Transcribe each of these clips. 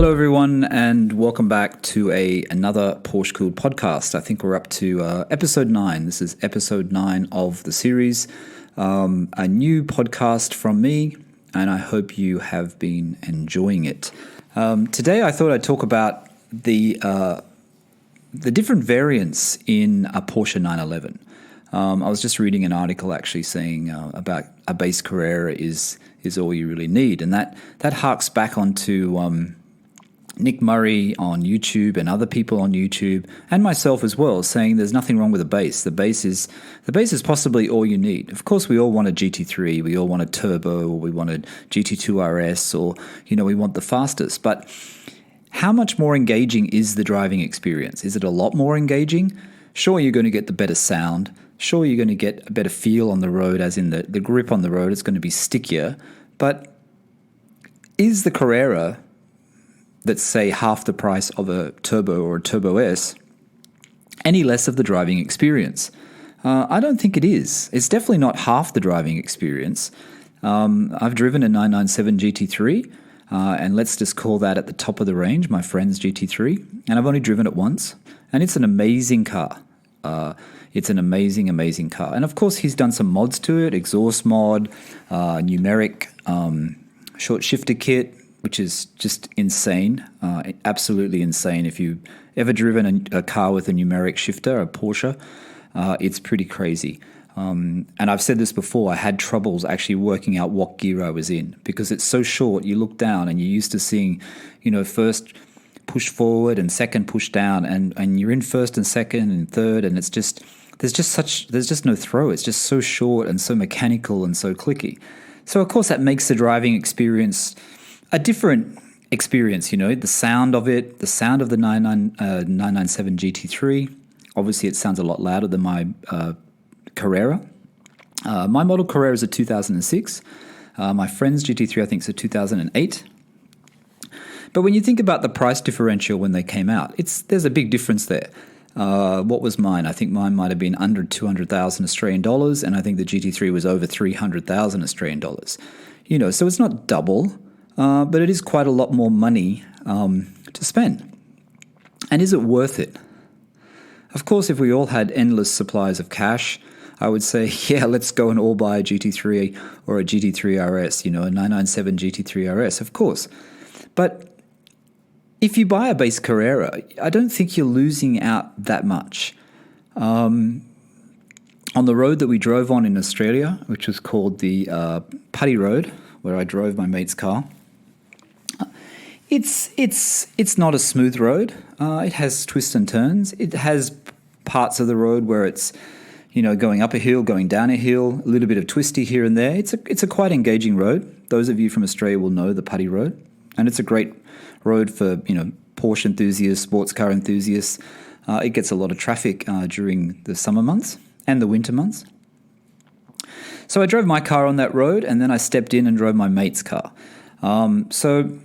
Hello, everyone, and welcome back to another Porsche Cooled podcast. I think we're up to episode 9. This is episode 9 of the series. A new podcast from me, and I hope you have been enjoying it. Today, I thought I'd talk about the different variants in a Porsche 911. I was just reading an article actually saying about a base Carrera is all you really need, and that harks back onto Nick Murray on YouTube and other people on YouTube and myself as well, saying there's nothing wrong with a base. The base is possibly all you need. Of course, we all want a GT3, we all want a turbo, or we want a GT2 RS, or we want the fastest. But how much more engaging is the driving experience? Is it a lot more engaging? Sure, you're going to get the better sound. Sure, you're going to get a better feel on the road, as in the grip on the road is going to be stickier. But is the Carrera, that's say half the price of a Turbo or a Turbo S, any less of the driving experience? I don't think it is. It's definitely not half the driving experience. I've driven a 997 GT3, and let's just call that at the top of the range, my friend's GT3, and I've only driven it once, and it's an amazing car. It's an amazing, amazing car. And of course, he's done some mods to it, exhaust mod, numeric short shifter kit, which is just insane, absolutely insane. If you've ever driven a car with a numeric shifter, a Porsche, it's pretty crazy. And I've said this before, I had troubles actually working out what gear I was in because it's so short. You look down and you're used to seeing, first push forward and second push down, and you're in first and second and third, and there's just no throw. It's just so short and so mechanical and so clicky. So of course that makes the driving experience a different experience, the sound of it, the sound of the 997 GT3. Obviously, it sounds a lot louder than my Carrera. My model Carrera is a 2006. My friend's GT3, I think, is a 2008. But when you think about the price differential when they came out, there's a big difference there. What was mine? I think mine might have been under 200,000 Australian dollars, and I think the GT3 was over 300,000 Australian dollars. So it's not double. But it is quite a lot more money to spend. And is it worth it? Of course, if we all had endless supplies of cash, I would say, yeah, let's go and all buy a GT3 or a GT3 RS, a 997 GT3 RS, of course. But if you buy a base Carrera, I don't think you're losing out that much. On the road that we drove on in Australia, which was called the Putty Road, where I drove my mate's car, It's not a smooth road. It has twists and turns. It has parts of the road where it's, going up a hill, going down a hill, a little bit of twisty here and there. It's a quite engaging road. Those of you from Australia will know the Putty Road, and it's a great road for Porsche enthusiasts, sports car enthusiasts. It gets a lot of traffic during the summer months and the winter months. So I drove my car on that road, and then I stepped in and drove my mate's car. So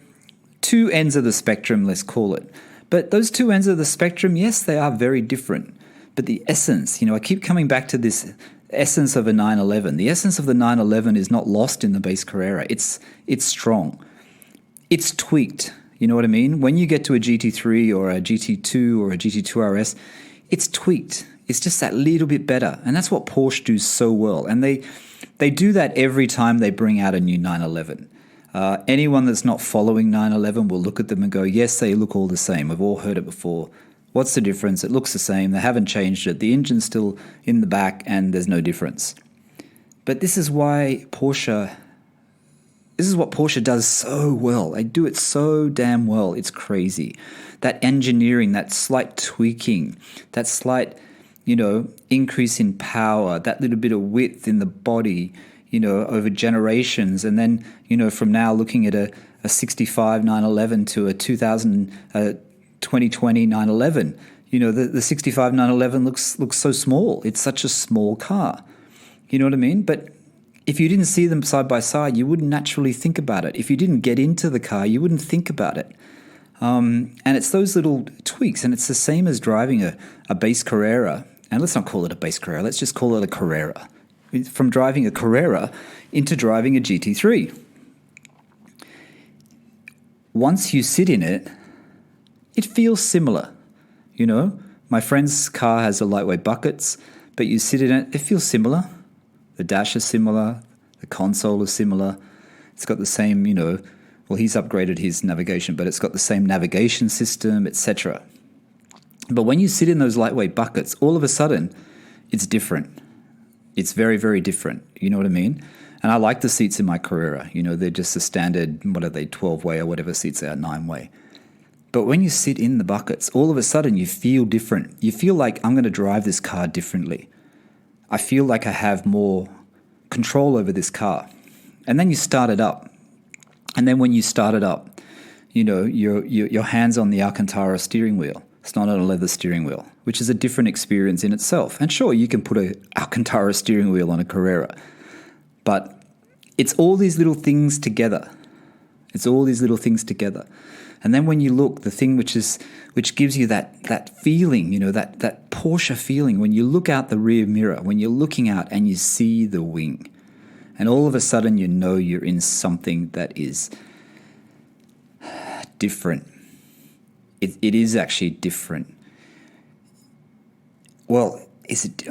two ends of the spectrum, let's call it. But those two ends of the spectrum, yes, they are very different. But the essence, I keep coming back to this essence of a 911. The essence of the 911 is not lost in the base Carrera. It's strong. It's tweaked. You know what I mean? When you get to a GT3 or a GT2 or a GT2 RS, it's tweaked. It's just that little bit better. And that's what Porsche do so well. And they do that every time they bring out a new 911. Anyone that's not following 911 will look at them and go, yes, they look all the same. We've all heard it before. What's the difference? It looks the same. They haven't changed it. The engine's still in the back and there's no difference. But this is what Porsche does so well. They do it so damn well. It's crazy. That engineering, that slight tweaking, that slight, increase in power, that little bit of width in the body, over generations. And then, from now looking at a 65 911 to a 2020 911, the 65 911 looks so small. It's such a small car. You know what I mean? But if you didn't see them side by side, you wouldn't naturally think about it. If you didn't get into the car, you wouldn't think about it. And it's those little tweaks, and it's the same as driving a base Carrera. And let's not call it a base Carrera. Let's just call it a Carrera. From driving a Carrera into driving a GT3. once you sit in it, it feels similar. You know, my friend's car has the lightweight buckets, but you sit in it, it feels similar. The dash is similar. The console is similar. It's got the same, well, he's upgraded his navigation, but it's got the same navigation system, etc. But when you sit in those lightweight buckets, all of a sudden, it's different. It's very, very different. You know what I mean? And I like the seats in my Carrera. They're just the standard, 12-way or whatever seats they are, 9-way. But when you sit in the buckets, all of a sudden you feel different. You feel like I'm going to drive this car differently. I feel like I have more control over this car. And then you start it up. And then when you start it up, your hand's on the Alcantara steering wheel. It's not on a leather steering wheel, which is a different experience in itself. And sure, you can put an Alcantara steering wheel on a Carrera. But it's all these little things together. And then when you look, the thing which gives you that feeling, that Porsche feeling, when you look out the rear mirror, when you're looking out and you see the wing, and all of a sudden you're in something that is different. It is actually different. Well, is it?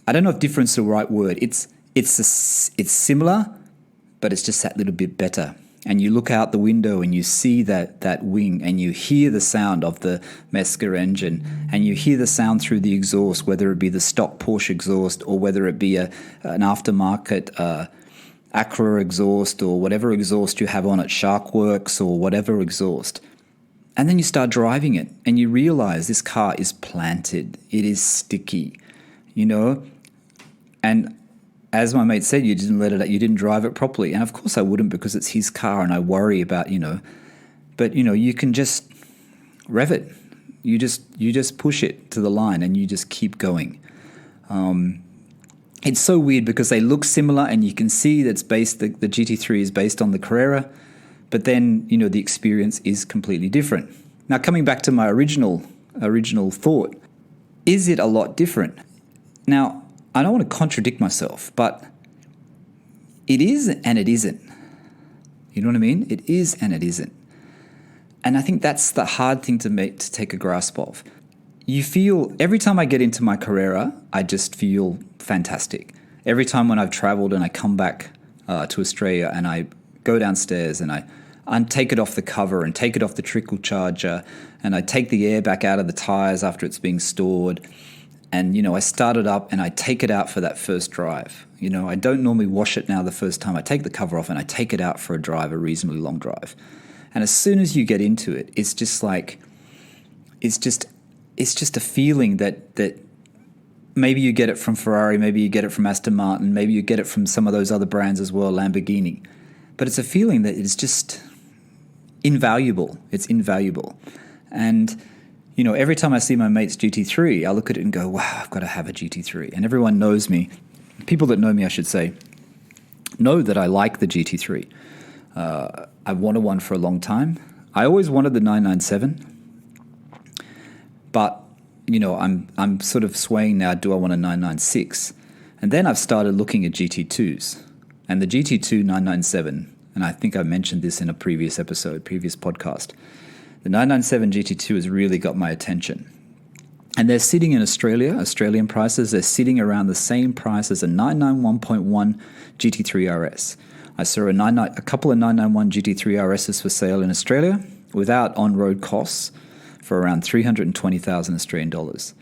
I don't know if different is the right word. It's similar, but it's just that little bit better. And you look out the window and you see that wing, and you hear the sound of the Mezger engine, and you hear the sound through the exhaust, whether it be the stock Porsche exhaust or whether it be an aftermarket Acura exhaust or whatever exhaust you have on it, Sharkworks or whatever exhaust. And then you start driving it and you realize this car is planted. It is sticky, And as my mate said, you didn't drive it properly. And of course I wouldn't, because it's his car and I worry about, but you can just rev it. You just push it to the line and you just keep going. It's so weird because they look similar and you can see the GT3 is based on the Carrera, but then, the experience is completely different. Now, coming back to my original thought, is it a lot different? Now, I don't want to contradict myself, but it is and it isn't. You know what I mean? It is and it isn't. And I think that's the hard thing to take a grasp of. You feel, every time I get into my Carrera, I just feel fantastic. Every time when I've traveled and I come back to Australia and I go downstairs and I take it off the cover and take it off the trickle charger and I take the air back out of the tires after it's being stored. And, I start it up and I take it out for that first drive. I don't normally wash it now the first time. I take the cover off and I take it out for a drive, a reasonably long drive. And as soon as you get into it, it's just like, it's just a feeling that maybe you get it from Ferrari, maybe you get it from Aston Martin, maybe you get it from some of those other brands as well, Lamborghini. But it's a feeling that is just invaluable. It's invaluable. And every time I see my mate's GT3, I look at it and go, wow, I've got to have a GT3. And everyone knows me. People that know me, I should say, know that I like the GT3. I've wanted one for a long time. I always wanted the 997. But, I'm sort of swaying now, do I want a 996? And then I've started looking at GT2s. And the GT2 997, and I think I mentioned this in a previous podcast, the 997 GT2 has really got my attention. And they're sitting in Australian prices. They're sitting around the same price as a 991.1 GT3 RS. I saw a couple of 991 GT3 RSs for sale in Australia without on-road costs for around 320,000 Australian dollars.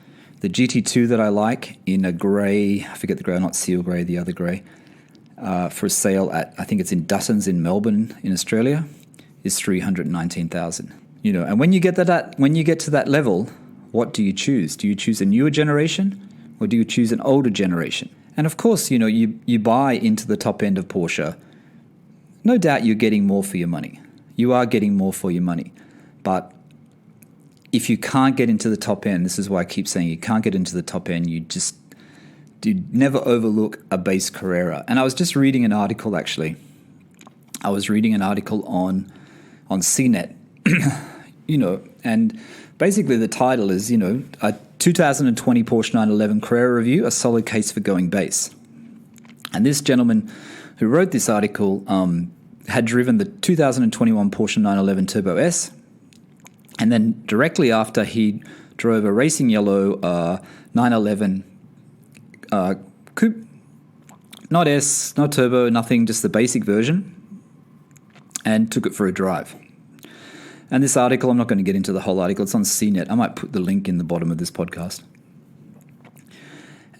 The GT2 that I like in a grey, I forget the grey, not seal grey, the other grey, for sale at, I think it's in Duttons in Melbourne in Australia, is 319,000. And when you get to that level, what do you choose? Do you choose a newer generation or do you choose an older generation? And of course, you buy into the top end of Porsche. No doubt you're getting more for your money. You are getting more for your money. But if you can't get into the top end, this is why I keep saying you can't get into the top end, you never overlook a base Carrera. And I was just reading an article, actually. I was reading an article on CNET, and basically the title is, a 2020 Porsche 911 Carrera review, a solid case for going base. And this gentleman who wrote this article had driven the 2021 Porsche 911 Turbo S, and then directly after he drove a racing yellow 911 coupe, not S, not turbo, nothing, just the basic version, and took it for a drive. And this article, I'm not going to get into the whole article, it's on CNET. I might put the link in the bottom of this podcast.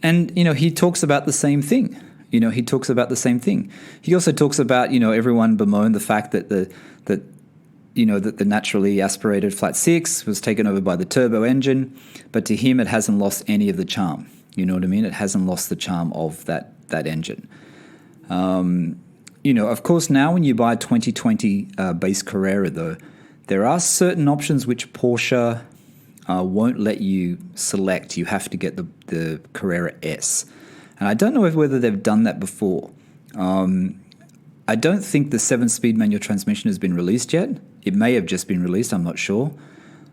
And, he talks about the same thing. He also talks about, everyone bemoaned the fact that the naturally aspirated flat six was taken over by the turbo engine, but to him it hasn't lost any of the charm. You know what I mean? It hasn't lost the charm of that engine. Of course, now when you buy a 2020 base Carrera, though, there are certain options which Porsche won't let you select. You have to get the Carrera S. And I don't know whether they've done that before. I don't think the 7-speed manual transmission has been released yet. It may have just been released, I'm not sure.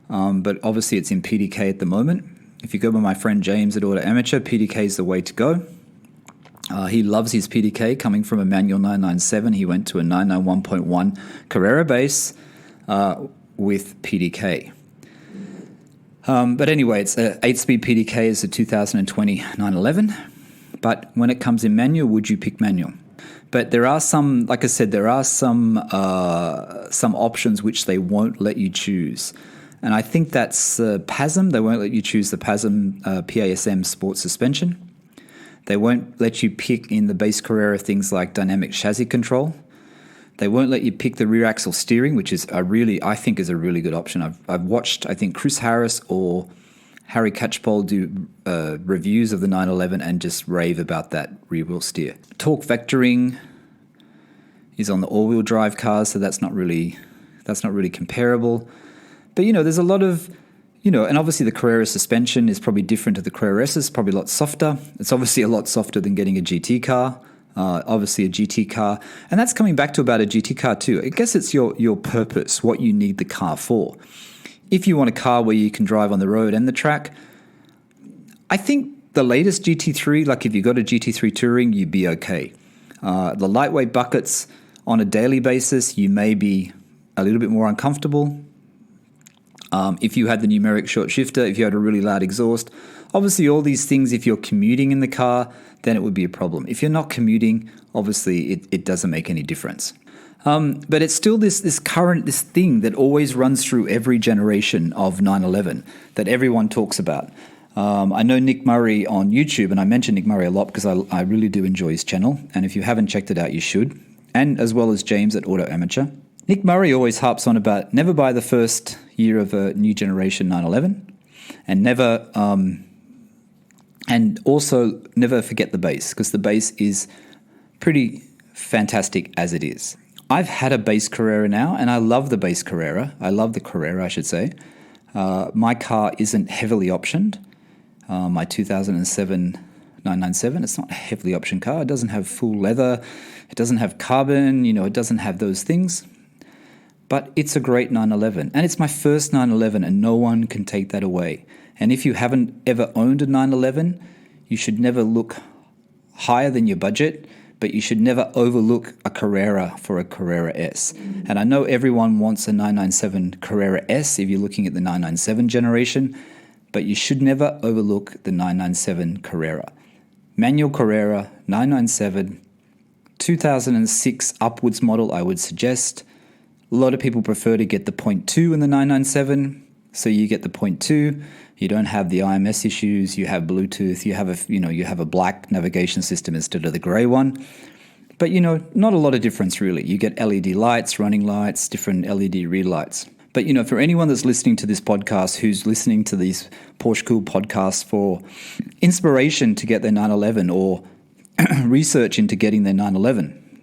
But obviously it's in PDK at the moment. If you go by my friend James at Auto Amateur, PDK is the way to go. He loves his PDK. Coming from a manual 997, he went to a 991.1 Carrera base with PDK. But anyway, it's an 8-speed PDK is a 2020 911. But when it comes in manual, would you pick manual? But there are some, like I said, some options which they won't let you choose. And I think that's PASM. They won't let you choose the PASM PASM sport suspension. They won't let you pick in the base Carrera things like dynamic chassis control. They won't let you pick the rear axle steering, which is I think is a really good option. I've watched, I think, Chris Harris or Harry Catchpole do reviews of the 911 and just rave about that rear wheel steer. Torque vectoring is on the all-wheel drive cars, so that's not really comparable. But there's a lot of and obviously the Carrera suspension is probably different to the Carrera S. It's probably a lot softer. It's obviously a lot softer than getting a GT car. Obviously a GT car, and that's coming back to about a GT car too. I guess it's your purpose, what you need the car for. If you want a car where you can drive on the road and the track, I think the latest GT3, like if you got a GT3 Touring, you'd be okay. The lightweight buckets on a daily basis, you may be a little bit more uncomfortable. If you had the numeric short shifter, if you had a really loud exhaust, obviously all these things, if you're commuting in the car, then it would be a problem. If you're not commuting, obviously it doesn't make any difference. But it's still this thing that always runs through every generation of 911 that everyone talks about. I know Nick Murray on YouTube, and I mention Nick Murray a lot because I really do enjoy his channel. And if you haven't checked it out, you should. And as well as James at Auto Amateur. Nick Murray always harps on about never buy the first year of a new generation 911, and also never forget the base, because the base is pretty fantastic as it is. I've had a base Carrera now, and I love the base Carrera. I love the Carrera, I should say. My car isn't heavily optioned. My 2007 997, it's not a heavily optioned car. It doesn't have full leather. It doesn't have carbon. It doesn't have those things. But it's a great 911, and it's my first 911, and no one can take that away. And if you haven't ever owned a 911, you should never look higher than your budget, but you should never overlook a Carrera for a Carrera S. And I know everyone wants a 997 Carrera S if you're looking at the 997 generation, but you should never overlook the 997 Carrera. Manual Carrera, 997, 2006 upwards model, I would suggest. A lot of people prefer to get the 0.2 in the 997, so you get the 0.2. You don't have the IMS issues. You have Bluetooth. You have a black navigation system instead of the grey one. But not a lot of difference really. You get LED lights, running lights, different LED rear lights. But for anyone that's listening to this podcast, who's listening to these Porsche Cool podcasts for inspiration to get their 911 or research into getting their 911,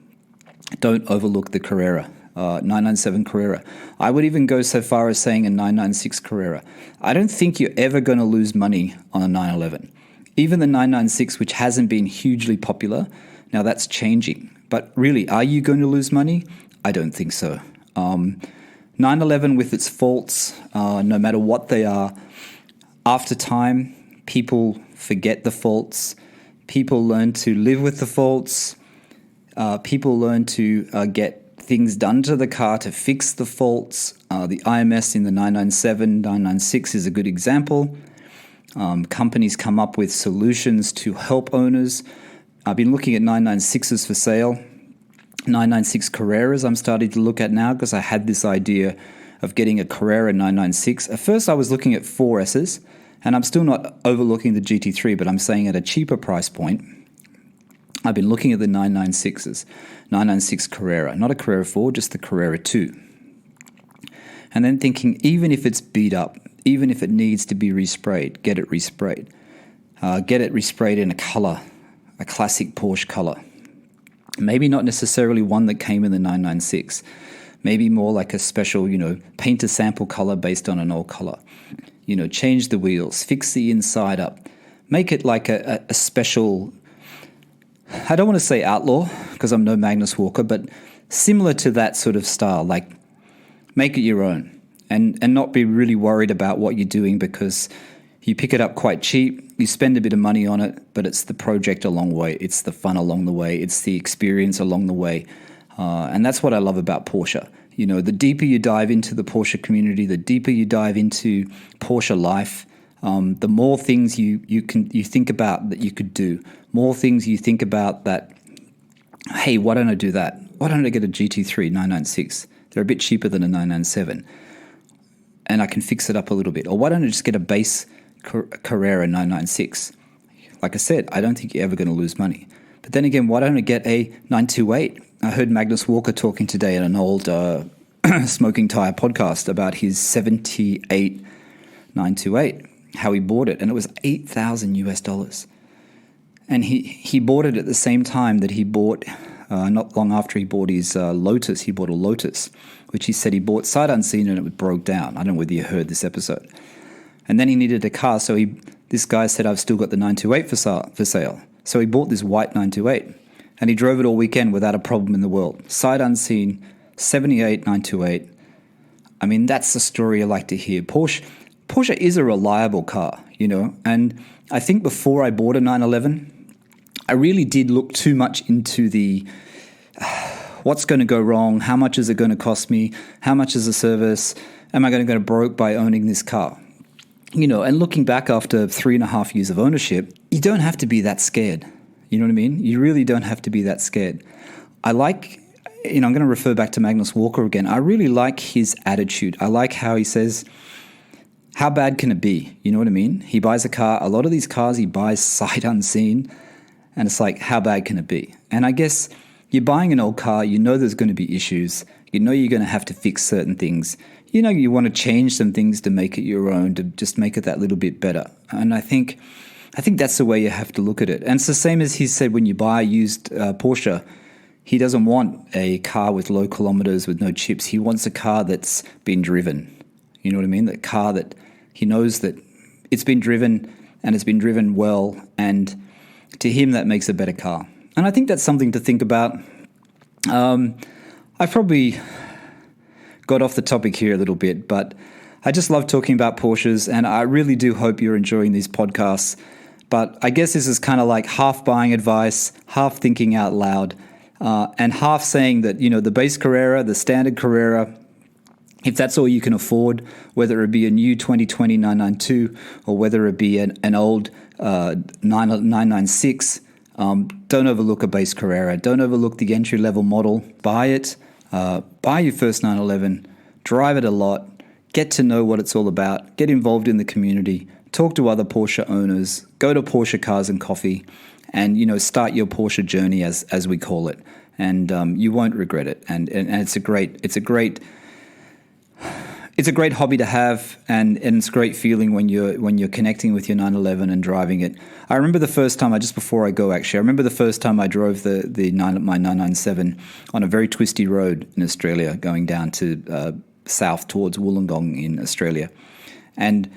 don't overlook the Carrera. 997 Carrera. I would even go so far as saying a 996 Carrera. I don't think you're ever going to lose money on a 911. Even the 996, which hasn't been hugely popular, now that's changing. But really, are you going to lose money? I don't think so. 911 with its faults, no matter what they are, after time, people forget the faults. People learn to live with the faults. People learn to get things done to the car to fix the faults. The IMS in the 997, 996 is a good example. Companies come up with solutions to help owners. I've been looking at 996s for sale. 996 Carreras I'm starting to look at now because I had this idea of getting a Carrera 996. At first I was looking at 4Ss, and I'm still not overlooking the GT3, but I'm saying at a cheaper price point, I've been looking at the 996s. 996 Carrera, not a Carrera 4, just the Carrera 2. And then thinking, even if it's beat up, even if it needs to be resprayed, get it resprayed. Get it resprayed in a color, a classic Porsche color. Maybe not necessarily one that came in the 996. Maybe more like a special, paint a sample color based on an old color. Change the wheels, fix the inside up. Make it like a special, I don't want to say outlaw, because I'm no Magnus Walker, but similar to that sort of style, like make it your own. And not be really worried about what you're doing, because you pick it up quite cheap, you spend a bit of money on it, but it's the project along the way, it's the fun along the way, it's the experience along the way. And that's what I love about Porsche. The deeper you dive into the Porsche community, the deeper you dive into Porsche life, the more things you think about that you could do, more things you think about that, hey, why don't I do that? Why don't I get a GT3 996? They're a bit cheaper than a 997. And I can fix it up a little bit. Or why don't I just get a base Carrera 996? Like I said, I don't think you're ever going to lose money. But then again, why don't I get a 928? I heard Magnus Walker talking today at an old Smoking Tire podcast about his 78 928, how he bought it. And it was $8,000 US. And he bought it at the same time that he bought, not long after he bought his Lotus, he bought a Lotus, which he said he bought sight unseen and it broke down. I don't know whether you heard this episode. And then he needed a car, so this guy said, I've still got the 928 for sale. So he bought this white 928, and he drove it all weekend without a problem in the world. Sight unseen, 78 928. I mean, that's the story I like to hear. Porsche is a reliable car, and I think before I bought a 911, I really did look too much into the what's going to go wrong, how much is it going to cost me, how much is the service, am I going to go broke by owning this car? And looking back after 3.5 years of ownership, you don't have to be that scared. You know what I mean? You really don't have to be that scared. I like, I'm going to refer back to Magnus Walker again. I really like his attitude. I like how he says, how bad can it be? You know what I mean? He buys a car. A lot of these cars he buys sight unseen. And it's like, how bad can it be? And I guess you're buying an old car. You know there's going to be issues. You know you're going to have to fix certain things. You want to change some things to make it your own, to just make it that little bit better. And I think that's the way you have to look at it. And it's the same as he said when you buy a used Porsche, he doesn't want a car with low kilometers with no chips. He wants a car that's been driven. You know what I mean? That car that he knows that it's been driven and it's been driven well, and to him that makes a better car. And I think that's something to think about. I probably got off the topic here a little bit, but I just love talking about Porsches, and I really do hope you're enjoying these podcasts. But I guess this is kind of like half buying advice, half thinking out loud, and half saying that, the base Carrera, the standard Carrera, if that's all you can afford, whether it be a new 2020 992 or whether it be an old 996, don't overlook a base Carrera. Don't overlook the entry-level model. Buy it. Buy your first 911, drive it a lot, get to know what it's all about, get involved in the community, talk to other Porsche owners, go to Porsche Cars and Coffee, and start your Porsche journey as we call it, and you won't regret it. And it's a great hobby to have, and it's a great feeling when you're connecting with your 911 and driving it. I remember the first time, just before I go actually, I remember the first time I drove my 997 on a very twisty road in Australia, going down to south towards Wollongong in Australia, and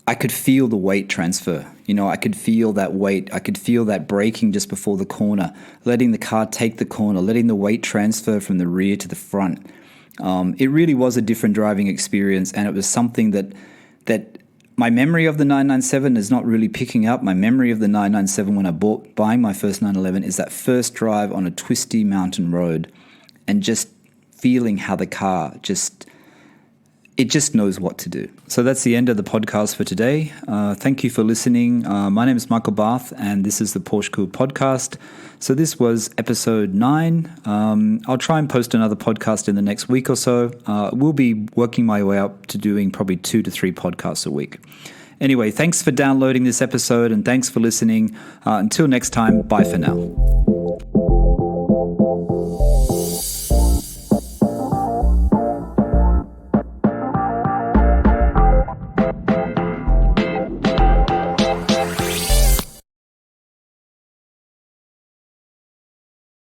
I could feel the weight transfer. I could feel that weight. I could feel that braking just before the corner, letting the car take the corner, letting the weight transfer from the rear to the front. It really was a different driving experience, and it was something that my memory of the 997 is not really picking up. My memory of the 997 when I buying my first 911 is that first drive on a twisty mountain road, and just feeling how the car it just knows what to do. So that's the end of the podcast for today. Thank you for listening. My name is Michael Barth, and this is the Porsche Cool Podcast. So this was episode 9. I'll try and post another podcast in the next week or so. We'll be working my way up to doing probably 2 to 3 podcasts a week. Anyway, thanks for downloading this episode, and thanks for listening. Until next time, bye for now.